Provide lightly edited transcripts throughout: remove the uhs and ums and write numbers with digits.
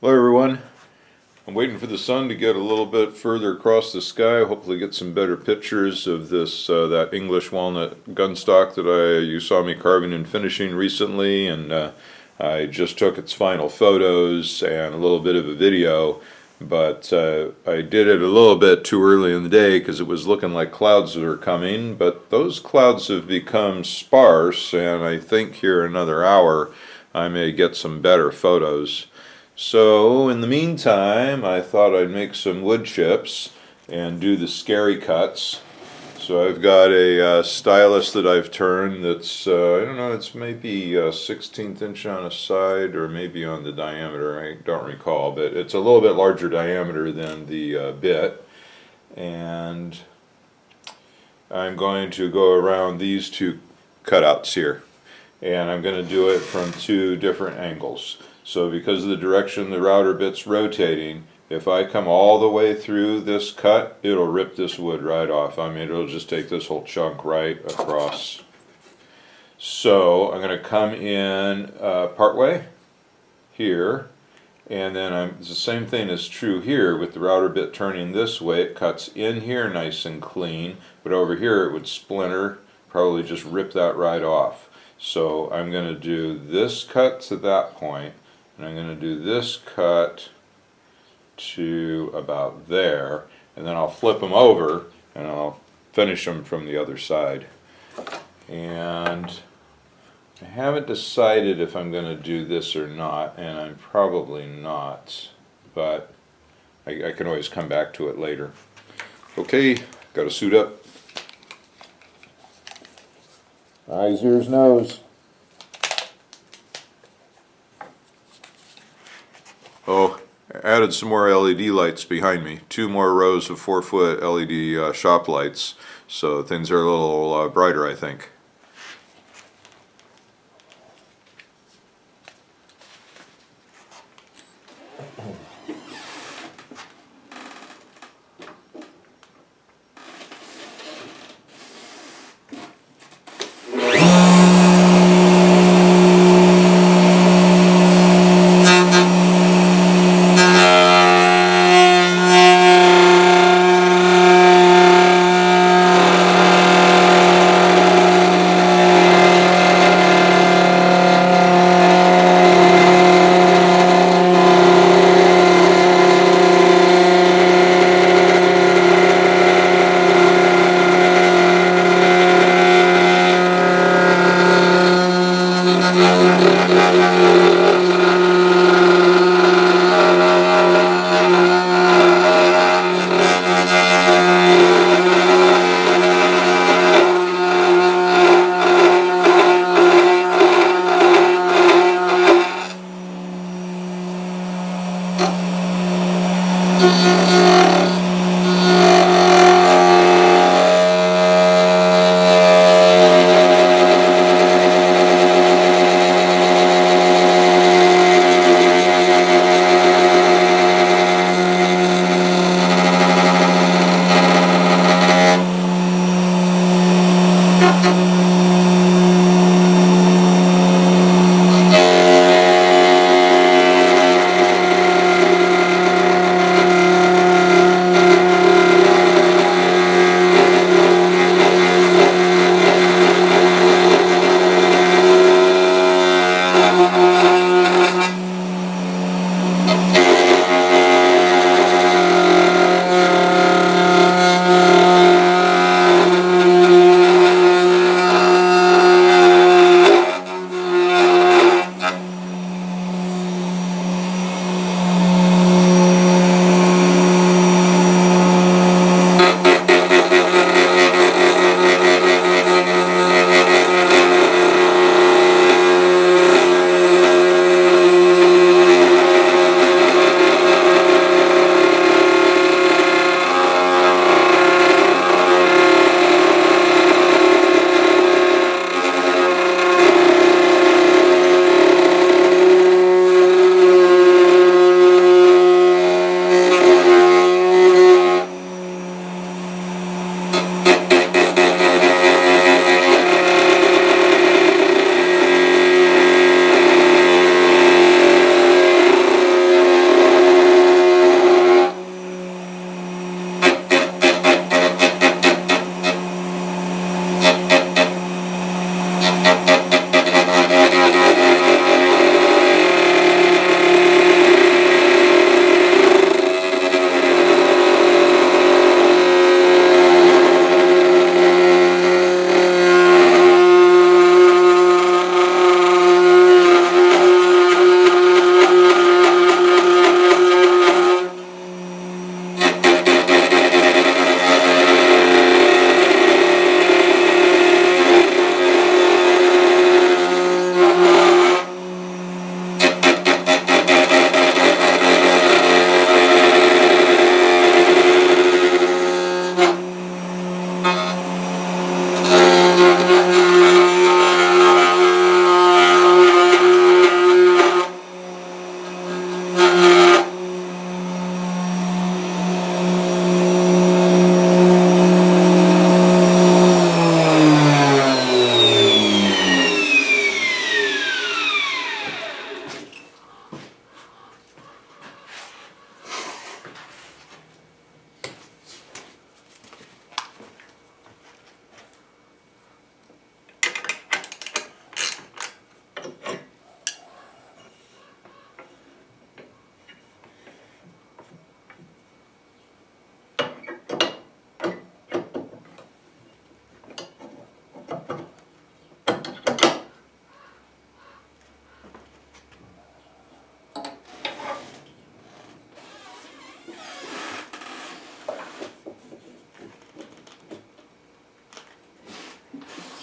Hello everyone. I'm waiting for the sun to get a little bit further across the sky, hopefully get some better pictures of this that English walnut gun stock that you saw me carving and finishing recently, and I just took its final photos and a little bit of a video, but I did it a little bit too early in the day because it was looking like clouds were coming, but those clouds have become sparse, and I think here another hour I may get some better photos. So in the meantime, I thought I'd make some wood chips and do the scary cuts. So I've got a stylus that I've turned that's, I don't know, it's maybe a 16th inch on a side or maybe on the diameter, I don't recall, but it's a little bit larger diameter than the bit. And I'm going to go around these two cutouts here. And I'm going to do it from two different angles. So because of the direction the router bit's rotating, if I come all the way through this cut, it'll rip this wood right off. I mean, it'll just take this whole chunk right across. So I'm going to come in partway here, and then it's the same thing is true here with the router bit turning this way. It cuts in here nice and clean, but over here it would splinter, probably just rip that right off. So I'm going to do this cut to that point, and I'm going to do this cut to about there, and then I'll flip them over and I'll finish them from the other side. And I haven't decided if I'm going to do this or not, and I'm probably not, but I can always come back to it later. Okay, got to suit up. Eyes, ears, nose. Oh, added some more LED lights behind me. 2 more rows of 4-foot LED shop lights, so things are a little brighter, I think.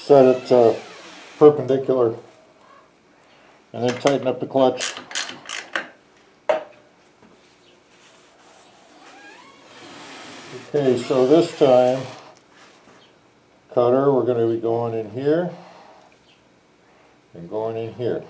set it perpendicular, and then tighten up the clutch. Okay, so this time, cutter, we're going to be going in here and going in here.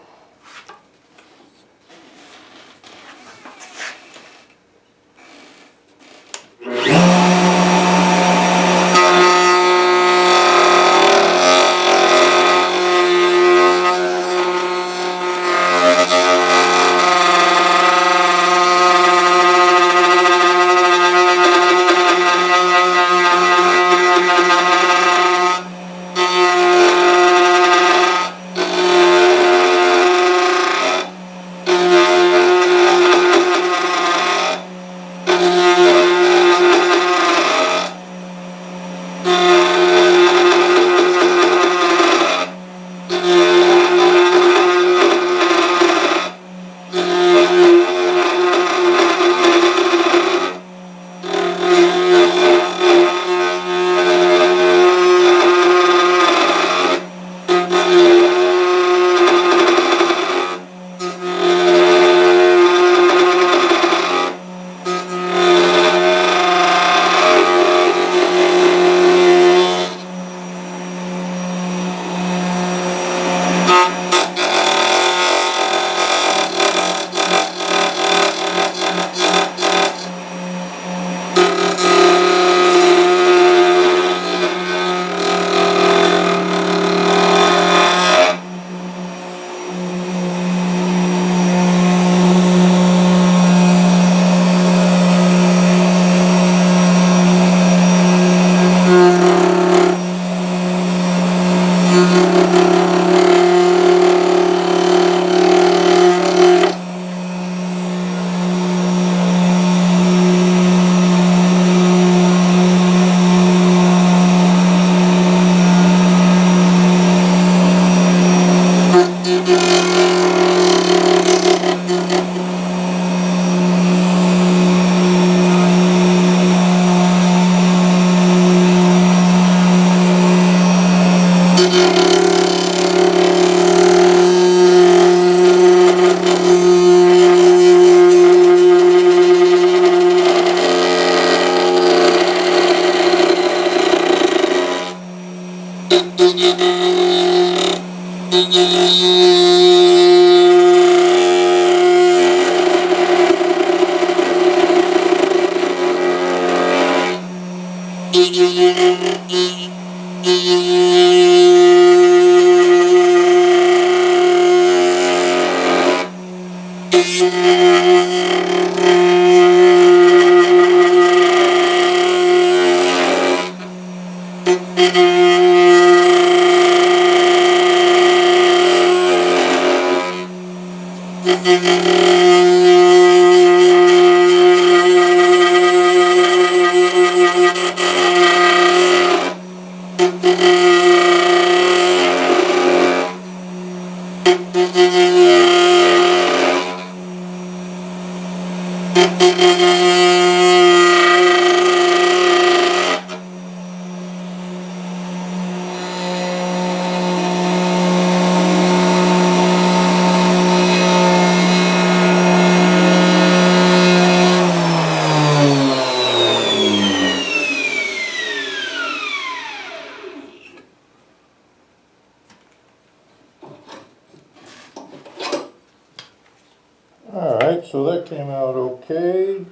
Alright, so that came out okay.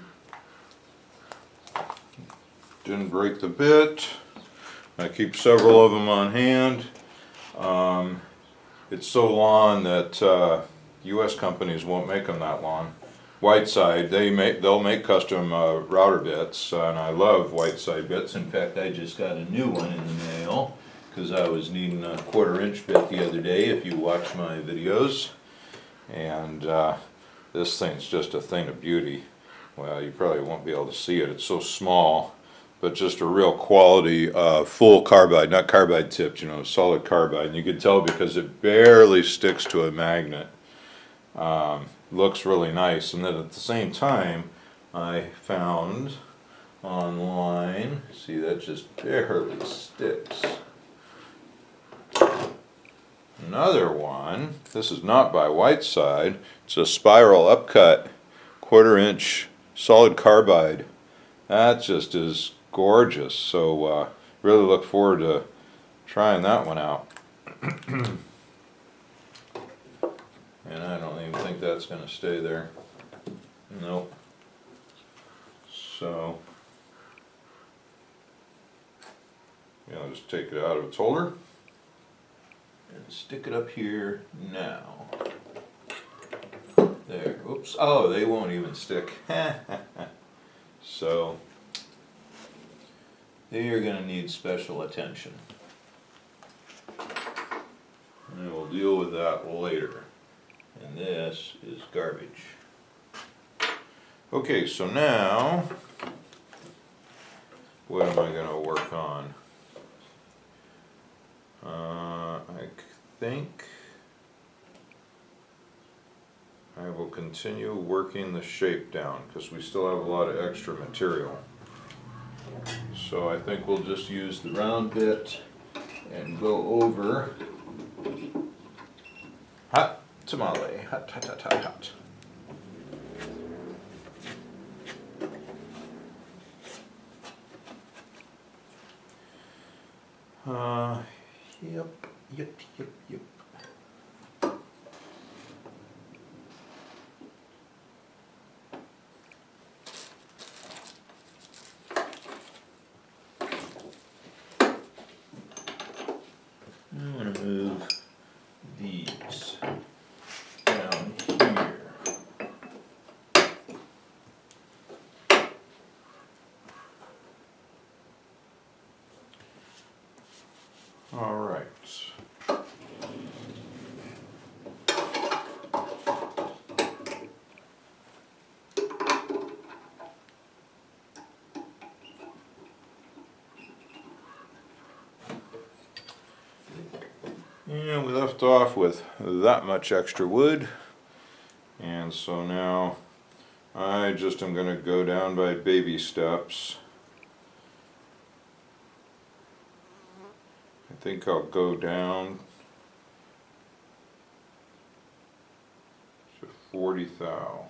Didn't break the bit. I keep several of them on hand. It's so long that U.S. companies won't make them that long. Whiteside, they'll make custom router bits, and I love Whiteside bits. In fact, I just got a new one in the mail because I was needing a 1/4" bit the other day. If you watch my videos, and this thing's just a thing of beauty. Well, you probably won't be able to see it. It's so small, but just a real quality full carbide, not carbide tipped, you know, solid carbide. And you can tell because it barely sticks to a magnet. Looks really nice. And then at the same time, I found online, see that just barely sticks. another one. This is not by Whiteside. It's a spiral upcut 1/4 inch solid carbide. That just is gorgeous. So really look forward to trying that one out. And I don't even think that's going to stay there. Nope. So yeah, I'll just take it out of its holder and stick it up here now. There. Oops. Oh, they won't even stick. So they are going to need special attention. And we'll deal with that later. And this is garbage. Okay, so now what am I going to work on? I think I will continue working the shape down because we still have a lot of extra material. So I think we'll just use the round bit and go over. Hot tamale, hot, hot, hot, hot, hot. Yep. I'm gonna move these down here. All right. And we left off with that much extra wood, and so now I just am going to go down by baby steps. I think I'll go down to 40 thou.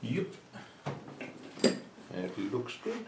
Yep, that looks good.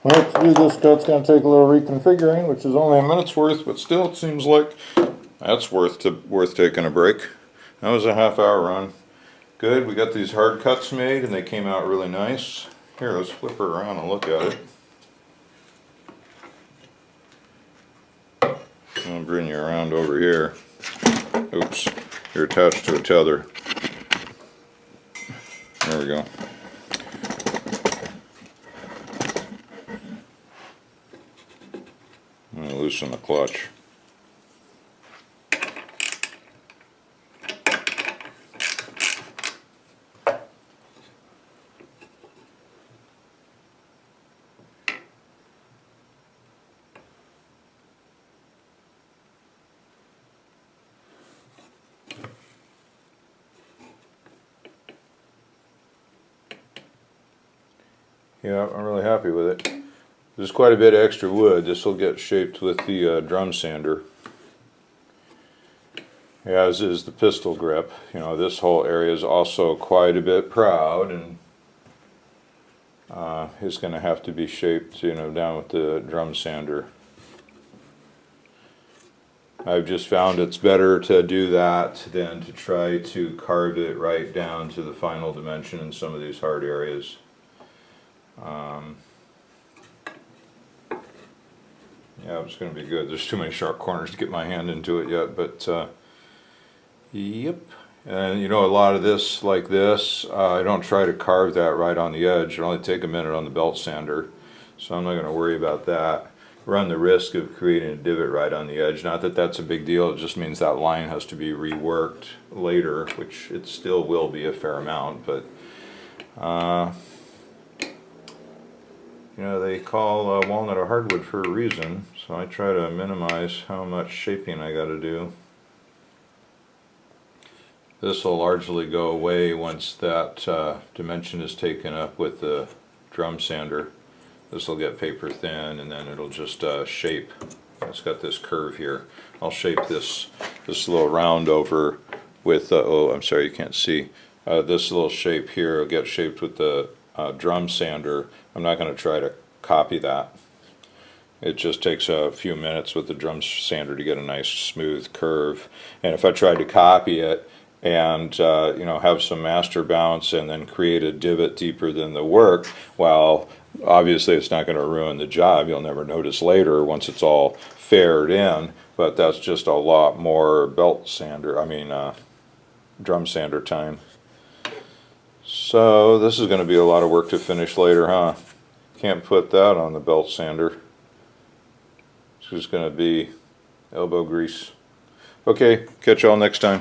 Well, to do this, it's going to take a little reconfiguring, which is only a minute's worth, but still, it seems like that's worth taking a break. That was a half-hour run. Good, we got these hard cuts made, and they came out really nice. Here, let's flip her around and look at it. I'll bring you around over here. Oops, you're attached to a tether. There we go. loosen the clutch. Yeah, I'm really happy with it. There's quite a bit of extra wood. This will get shaped with the drum sander. As is the pistol grip. You know, this whole area is also quite a bit proud, and is going to have to be shaped, you know, down with the drum sander. I've just found it's better to do that than to try to carve it right down to the final dimension in some of these hard areas. Yeah, it's going to be good. There's too many sharp corners to get my hand into it yet, but yep. And you know, a lot of this, like this, I don't try to carve that right on the edge. It'll only take a minute on the belt sander, so I'm not going to worry about that. Run the risk of creating a divot right on the edge. Not that that's a big deal, it just means that line has to be reworked later, which it still will be a fair amount, but you know, they call walnut a hardwood for a reason, so I try to minimize how much shaping I got to do. This will largely go away once that dimension is taken up with the drum sander. This will get paper thin, and then it'll just shape. It's got this curve here. I'll shape this little round over with, oh, I'm sorry, you can't see. This little shape here will get shaped with the drum sander. I'm not going to try to copy that. It just takes a few minutes with the drum sander to get a nice smooth curve. And if I tried to copy it and you know, have some master bounce and then create a divot deeper than the work, well, obviously it's not going to ruin the job. You'll never notice later once it's all faired in, but that's just a lot more belt sander, drum sander time. So this is going to be a lot of work to finish later, huh? Can't put that on the belt sander. It's just going to be elbow grease. Okay, catch y'all next time.